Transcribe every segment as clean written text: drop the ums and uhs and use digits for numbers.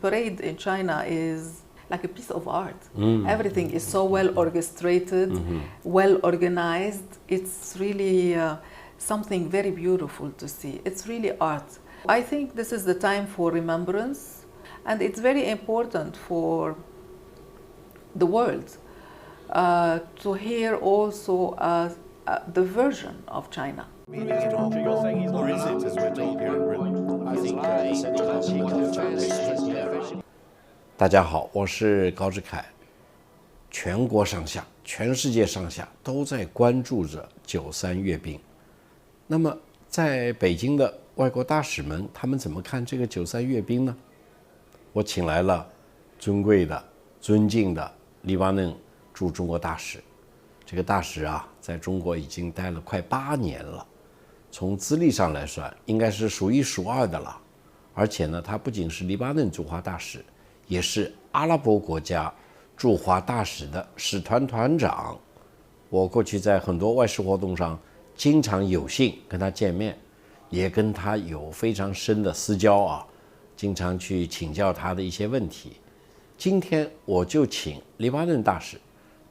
Parade in China is like a piece of art. Everything is so well orchestrated, well organized. It's really something very beautiful to see. It's really art. I think this is the time for remembrance, and it's very important for the world to hear also the version of China. Or is it, as we're told here in Britain? I think essentially 大家好，我是高志凯。全国上下、全世界上下都在关注着93阅兵。那么，在北京的外国大使们，他们怎么看这个93阅兵呢？我请来了尊贵的、尊敬的黎巴嫩驻中国大使。这个大使啊，在中国已经待了快8年了，从资历上来算，应该是数一数二的了。而且呢，他不仅是黎巴嫩驻华大使，也是阿拉伯国家驻华大使的使团团长。我过去在很多外事活动上，经常有幸跟他见面，也跟他有非常深的私交啊，经常去请教他的一些问题。今天我就请黎巴嫩大使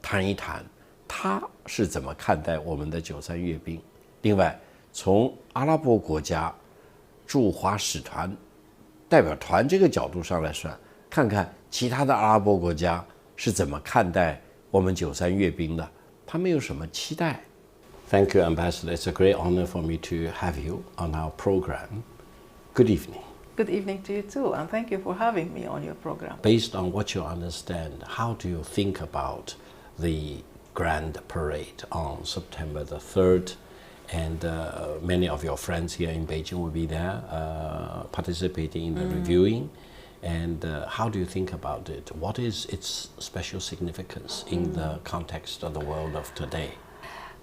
谈一谈，他是怎么看待我们的93阅兵。另外，从阿拉伯国家驻华使团代表团这个角度上来算，看看其他的阿拉伯国家是怎么看待我们93阅兵的，他们有什么期待。Thank you, Ambassador. It's a great honor for me to have you on our program. Good evening. Good evening to you too, and thank you for having me on your program. Based on what you understand, how do you think about the Grand Parade on September the 3rd? And many of your friends here in Beijing will be there participating in the reviewing. And how do you think about it? What is its special significance in the context of the world of today?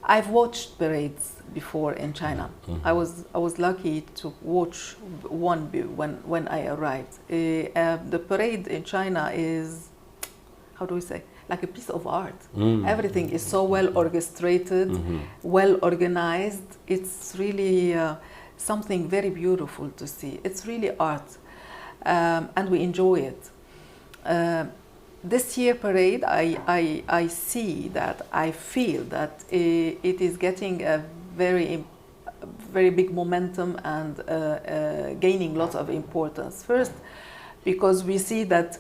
I've watched parades before in China. I was lucky to watch one when I arrived. The parade in China is, how do we say, like a piece of art. Everything is so well orchestrated, well organized. It's really something very beautiful to see. It's really art, and we enjoy it. This year parade, I see that, I feel that it is getting a very big momentum and gaining lots of importance. First, because we see that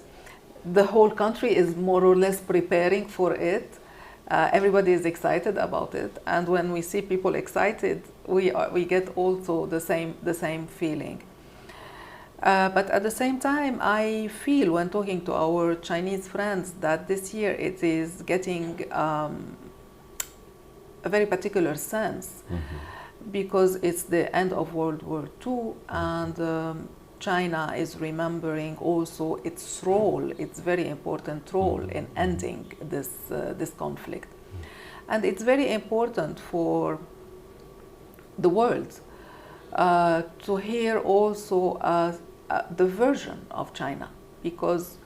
the whole country is more or less preparing for it. Everybody is excited about it, and when we see people excited, we get also the same feeling. But at the same time, I feel when talking to our Chinese friends that this year it is getting a very particular sense, because it's the end of World War II, and China is remembering also its role, its very important role in ending this conflict. And it's very important for the world to hear also the version of China, because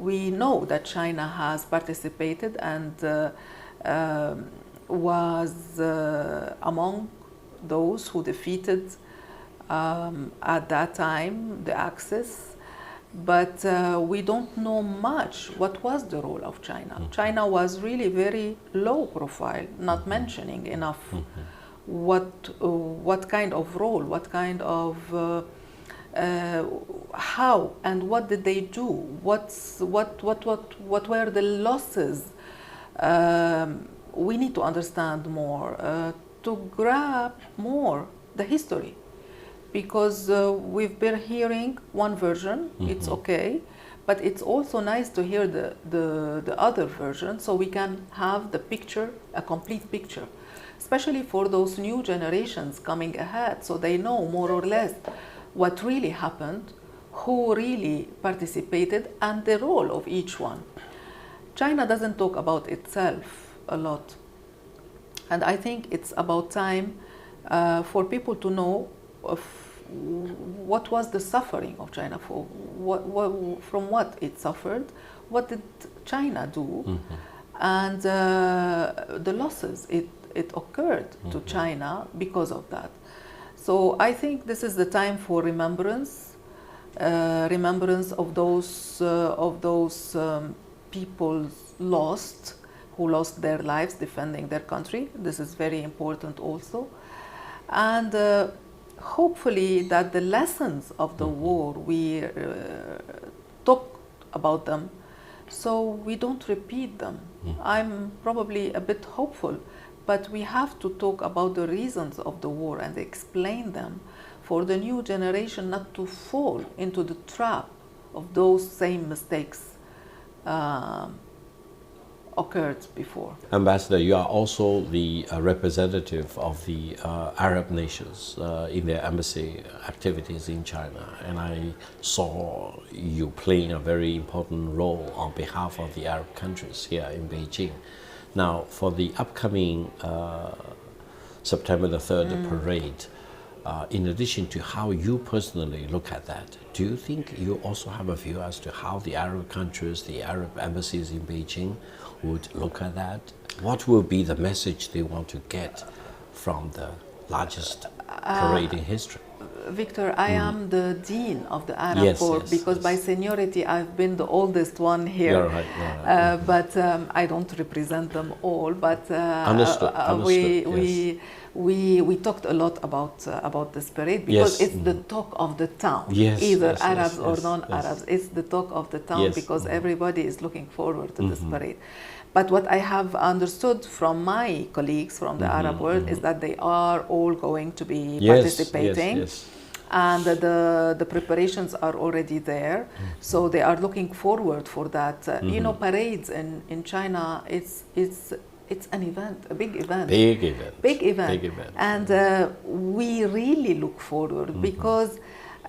we know that China has participated and was among those who defeated at that time the Axis, but we don't know much what was the role of China. China was really very low profile, not mentioning enough what kind of role, what kind of how and what did they do? What were the losses? We need to understand more to grab more the history, because we've been hearing one version. It's okay, but it's also nice to hear the other version, so we can have the picture, a complete picture, especially for those new generations coming ahead, so they know more or less what really happened, who really participated, and the role of each one. China doesn't talk about itself a lot, and I think it's about time for people to know of what was the suffering of China, for from what it suffered, what did China do, and the losses it occurred to China because of that. So I think this is the time for remembrance, remembrance of those people who lost their lives defending their country. This is very important also. And hopefully that the lessons of the war, we talk about them so we don't repeat them. I'm probably a bit hopeful, but we have to talk about the reasons of the war and explain them for the new generation not to fall into the trap of those same mistakes occurred before. Ambassador, you are also the representative of the Arab nations in their embassy activities in China, and I saw you playing a very important role on behalf of the Arab countries here in Beijing. Now, for the upcoming September the 3rd parade, in addition to how you personally look at that, do you think you also have a view as to how the Arab countries, the Arab embassies in Beijing would look at that? What will be the message they want to get from the largest parade in history? Victor, I am the dean of the Arab Corps because by seniority I've been the oldest one here. You're right, you're right. But I don't represent them all. But Understood. we talked a lot about this parade because it's the talk of the town. Either Arabs or non-Arabs, it's the talk of the town because everybody is looking forward to this parade. But what I have understood from my colleagues from the Arab world is that they are all going to be participating. And the preparations are already there, so they are looking forward for that. You know, parades in China, it's an event, a big event. Big event. And we really look forward because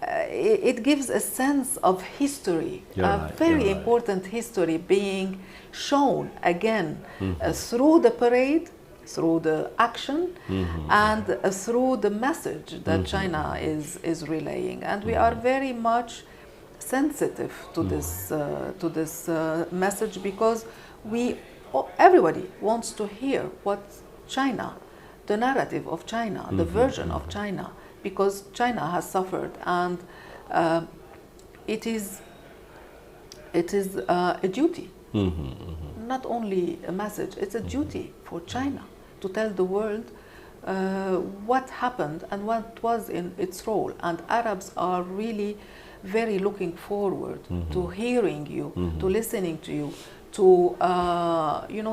it gives a sense of history, very important history being shown again through the parade, through the action, and through the message that China is relaying. And we are very much sensitive to this message because everybody wants to hear what China, the narrative of China, the version of China, because China has suffered, and it is a duty, not only a message. It's a duty for China to tell the world what happened and what was in its role. And Arabs are really very looking forward to hearing you, to listening to you, to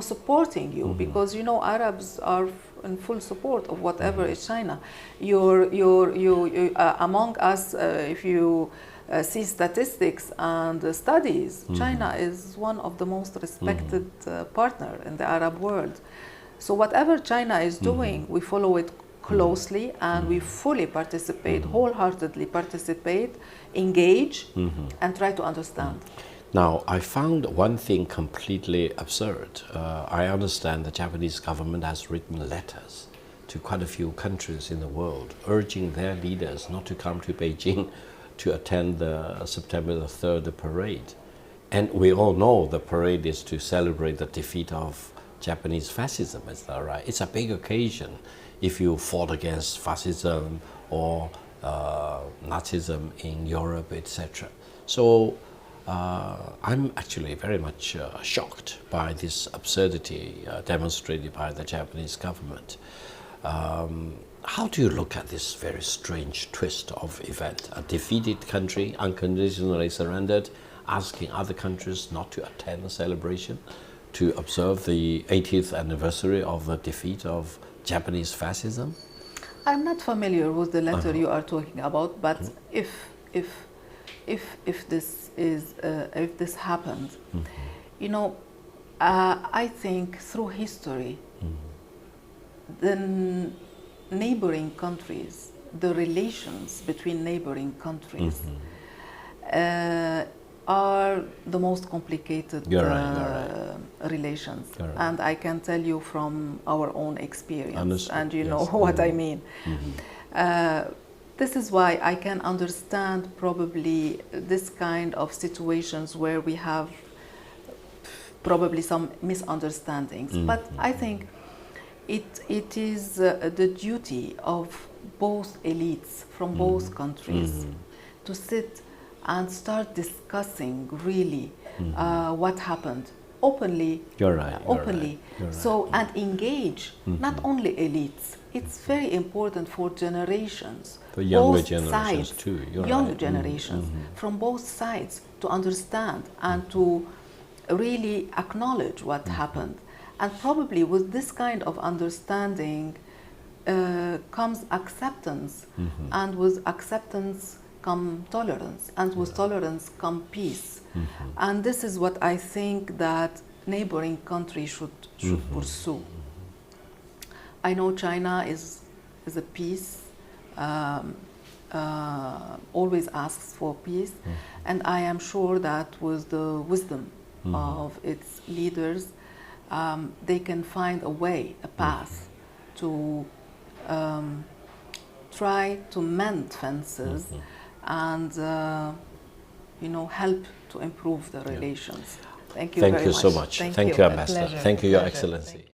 supporting you, because Arabs are in full support of whatever is China. Among us, if you see statistics and studies, China is one of the most respected partner in the Arab world. So whatever China is doing, we follow it closely and we fully participate, wholeheartedly participate, engage, and try to understand. Now, I found one thing completely absurd. I understand the Japanese government has written letters to quite a few countries in the world, urging their leaders not to come to Beijing to attend the September the 3rd parade. And we all know the parade is to celebrate the defeat of Japanese fascism, is that right? It's a big occasion if you fought against fascism or Nazism in Europe, etc. So I'm actually very much shocked by this absurdity demonstrated by the Japanese government. How do you look at this very strange twist of event? A defeated country unconditionally surrendered, asking other countries not to attend the celebration, to observe the 80th anniversary of the defeat of Japanese fascism? I'm not familiar with the letter you are talking about, but if this happened, I think through history, the neighboring countries, the relations between neighboring countries are the most complicated relations. And I can tell you from our own experience, and you know what I mean. This is why I can understand probably this kind of situations where we have probably some misunderstandings. But I think it is the duty of both elites from both countries to sit and start discussing really what happened openly. You're right. Openly. You're right. So, and engage not only elites. It's very important for generations. For younger both generations sides, too. You're young right. generations from both sides to understand and to really acknowledge what happened. And probably with this kind of understanding comes acceptance, and with acceptance come tolerance, and with tolerance come peace. And this is what I think that neighboring countries should pursue. I know China is a peace, always asks for peace, and I am sure that with the wisdom of its leaders, they can find a way, a path to try to mend fences and help to improve the relations. Thank you very much. Thank you so much. Thank you, Ambassador. Pleasure. Thank you, Your Pleasure. Excellency.